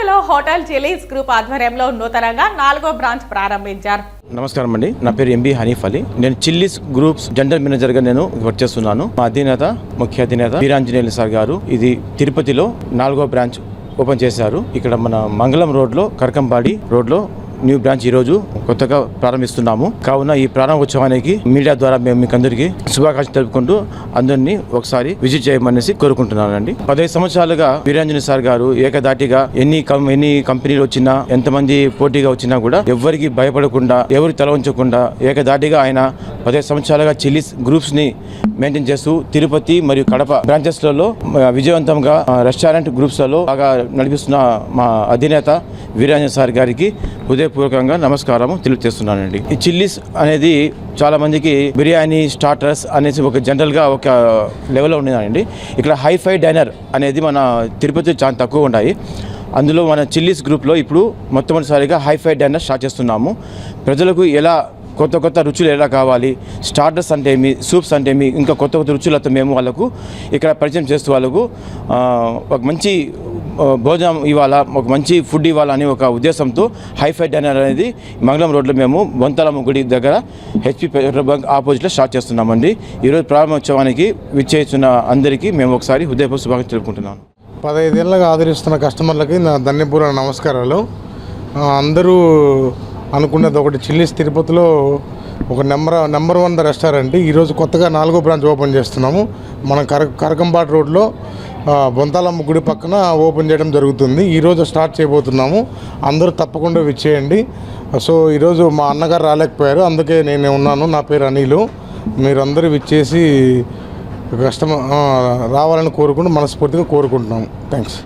తిరుపతిలో hotel chillies group ఆధ్వర్యంలో నూతనంగా 4వ బ్రాంచ్ ప్రారంభించారు. నమస్కారం అండి, నా పేరు ఎంబీ హనీఫ్ అలీ. నేను చిల్లీస్ గ్రూప్స్ జనరల్ మేనేజర్ గా నేను వర్క్ చేస్తున్నాను. మా అధినేత ముఖ్య అధినేత వీరాంజనేయులు సార్ గారు ఇది తిరుపతిలో 4వ బ్రాంచ్ ఓపెన్ చేశారు. ఇక్కడ మన మంగళం రోడ్లో కరకంబాడి రోడ్లో న్యూ బ్రాంచ్ ఈ రోజు కొత్తగా ప్రారంభిస్తున్నాము. కావున ఈ ప్రారంభోత్సవానికి మీడియా ద్వారా మేము మీకు అందరికీ శుభాకాంక్షలు తెలుపుకుంటూ అందరినీ ఒకసారి విజిట్ చేయమనేసి కోరుకుంటున్నానండి. 15 సంవత్సరాలుగా వీరాంజనేయ సార్ గారు ఏకదాటిగా ఎన్ని కంపెనీలు వచ్చినా, ఎంతమంది పోటీగా వచ్చినా కూడా ఎవరికి భయపడకుండా, ఎవరికి తల ఉంచకుండా ఏకదాటిగా ఆయన 15 సంవత్సరాలుగా చిల్లీస్ గ్రూప్స్ ని మెయింటైన్ చేస్తూ తిరుపతి మరియు కడప బ్రాంచెస్ లలో విజయవంతంగా రెస్టారెంట్ గ్రూప్స్ లలో బాగా నడిపిస్తున్న మా అధినేత వీరాంజనేయ సార్ గారికి హృదయపూర్వకంగా నమస్కారం తెలియజేస్తున్నానండి. ఈ చిల్లీస్ అనేది చాలా మందికి బిర్యానీ స్టార్టర్స్ అనేసి ఒక జనరల్గా ఒక లెవెల్లో ఉండేదండి. ఇక్కడ హైఫై డైనర్ అనేది మన తిరుపతి చాలా తక్కువ ఉన్నాయి. అందులో మన చిల్లీస్ గ్రూప్లో ఇప్పుడు మొట్టమొదటిసారిగా హైఫై డైనర్ స్టార్ట్ చేస్తున్నాము. ప్రజలకు ఎలా కొత్త కొత్త రుచులు ఎలా కావాలి, స్టార్టర్స్ అంటే ఏమి, సూప్స్ అంటే ఏమి, ఇంకా కొత్త కొత్త రుచులతో మేము వాళ్ళకు ఇక్కడ పరిచయం చేస్తూ వాళ్ళకు ఒక మంచి భోజనం ఇవ్వాలా, ఒక మంచి ఫుడ్ ఇవ్వాలని ఒక ఉద్దేశంతో హైఫై డైనర్ అనేది మంగళం రోడ్లో మేము బొంతలమ్మ గుడి దగ్గర హెచ్పి పెట్రోల్ బంక్ ఆపోజిట్లో స్టార్ట్ చేస్తున్నామండి. ఈరోజు ప్రారంభోత్సవానికి విచ్చేస్తున్న అందరికీ మేము ఒకసారి హృదయపూర్వక శుభాకాంక్షలు తెలుపుకుంటున్నాను. 15 ఏళ్ళగా ఆదరిస్తున్న కస్టమర్లకి నా ధన్యపూర్వక నమస్కారాలు. అందరూ అనుకున్నది ఒకటి, చిల్లీస్ తిరుపతిలో ఒక నెంబర్ 1 రెస్టారెంట్. ఈరోజు కొత్తగా 4వ బ్రాంచ్ ఓపెన్ చేస్తున్నాము. మనం కరకంబాట్ రోడ్లో బొంతాలమ్మ గుడి పక్కన ఓపెన్ చేయడం జరుగుతుంది. ఈరోజు స్టార్ట్ చేయబోతున్నాము. అందరూ తప్పకుండా విచ్చేయండి. సో ఈరోజు మా అన్నగారు రాలేకపోయారు, అందుకే నేను ఉన్నాను. నా పేరు అనిలు. మీరందరూ విచ్చేసి రావాలని కోరుకుంటూ మనస్ఫూర్తిగా కోరుకుంటున్నాము. థ్యాంక్స్.